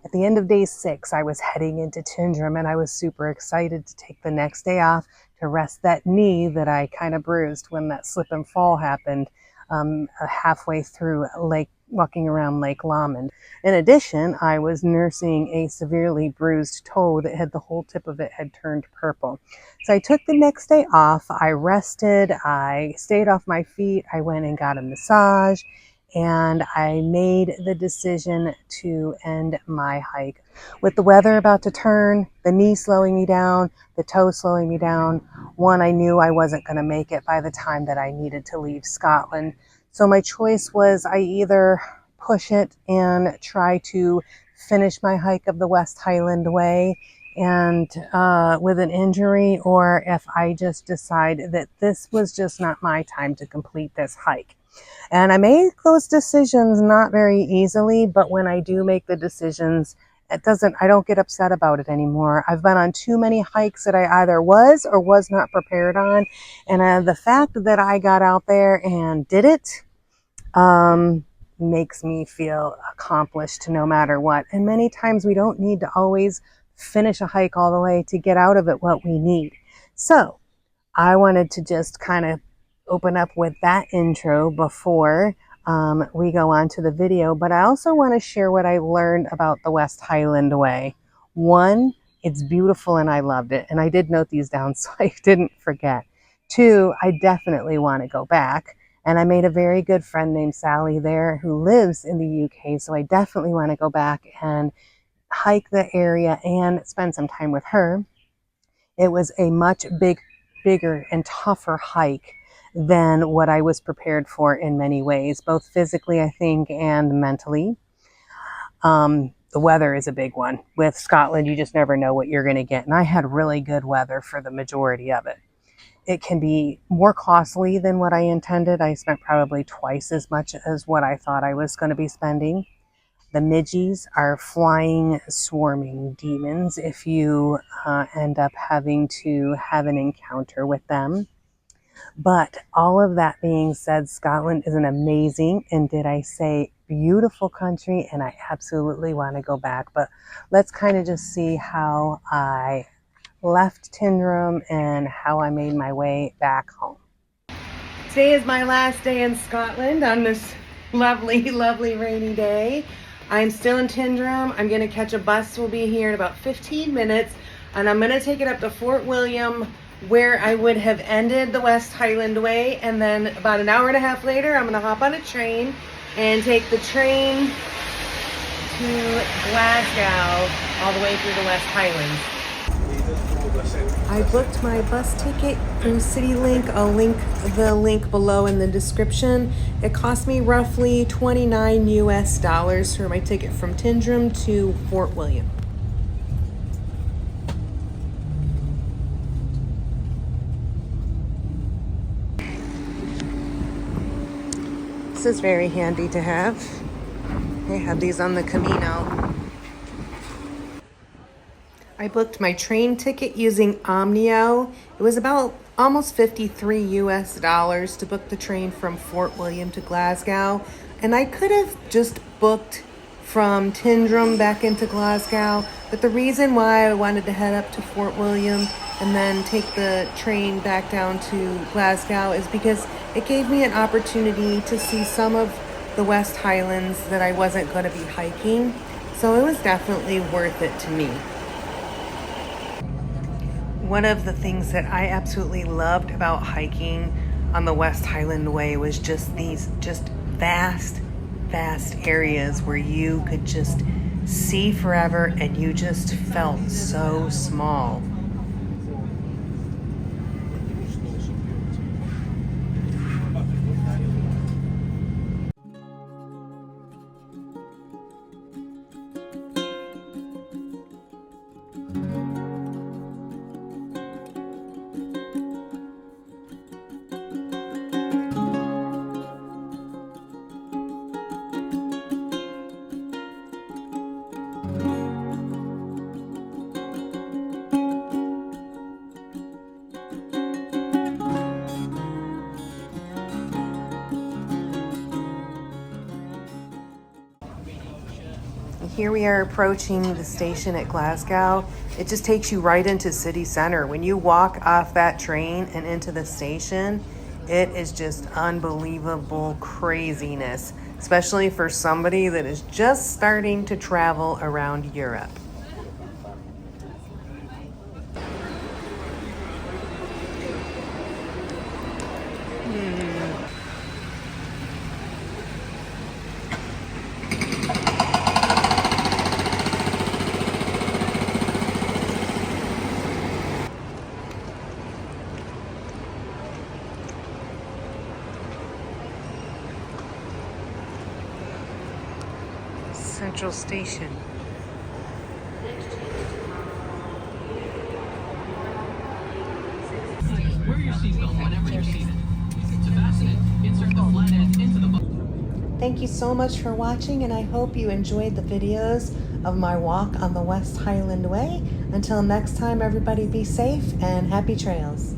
At the end of day 6, I was heading into Tindrum, and I was super excited to take the next day off to rest that knee that I kind of bruised when that slip and fall happened halfway through walking around Lake Lomond. In addition, I was nursing a severely bruised toe that had the whole tip of it had turned purple. So I took the next day off. I rested. I stayed off my feet. I went and got a massage, and I made the decision to end my hike. With the weather about to turn, the knee slowing me down, the toe slowing me down, I knew I wasn't going to make it by the time that I needed to leave Scotland. So my choice was I either push it and try to finish my hike of the West Highland Way and with an injury, or if I just decide that this was just not my time to complete this hike. And I make those decisions not very easily, but when I do make the decisions, I don't get upset about it anymore. I've been on too many hikes that I either was or was not prepared on. And the fact that I got out there and did it makes me feel accomplished no matter what. And many times we don't need to always finish a hike all the way to get out of it what we need. So I wanted to just kind of open up with that intro before we go on to the video, but I also want to share what I learned about the West Highland Way. One, it's beautiful and I loved it, and I did note these down so I didn't forget. Two, I definitely want to go back, and I made a very good friend named Sally there who lives in the UK, so I definitely want to go back and hike the area and spend some time with her. It was a much bigger and tougher hike than what I was prepared for in many ways, both physically, I think, and mentally. The weather is a big one. With Scotland, you just never know what you're going to get. And I had really good weather for the majority of it. It can be more costly than what I intended. I spent probably twice as much as what I thought I was going to be spending. The midges are flying, swarming demons if you end up having to have an encounter with them. But all of that being said, Scotland is an amazing, and did I say beautiful country, and I absolutely want to go back. But let's kind of just see how I left Tindrum and how I made my way back home. Today is my last day in Scotland on this lovely, lovely rainy day. I'm still in Tindrum. I'm going to catch a bus. We'll be here in about 15 minutes, and I'm going to take it up to Fort William, where I would have ended the West Highland Way, and then about an hour and a half later, I'm going to hop on a train and take the train to Glasgow all the way through the West Highlands. I booked my bus ticket through CityLink. I'll link the link below in the description. It cost me roughly $29 US for my ticket from Tindrum to Fort William. This is very handy to have. They have these on the Camino. I booked my train ticket using Omio. It was about almost $53 US to book the train from Fort William to Glasgow. And I could have just booked from Tindrum back into Glasgow, but the reason why I wanted to head up to Fort William and then take the train back down to Glasgow is because it gave me an opportunity to see some of the West Highlands that I wasn't going to be hiking. So it was definitely worth it to me. One of the things that I absolutely loved about hiking on the West Highland Way was just these vast areas where you could just see forever and you just felt so small. here we are approaching the station at Glasgow. It just takes you right into city center. When you walk off that train and into the station, it is just unbelievable craziness, especially for somebody that is just starting to travel around Europe. Central Station. Wear your seatbelt whenever you're seated. To fasten it, insert the flat end into the button. Thank you so much for watching, and I hope you enjoyed the videos of my walk on the West Highland Way. Until next time, everybody be safe and happy trails.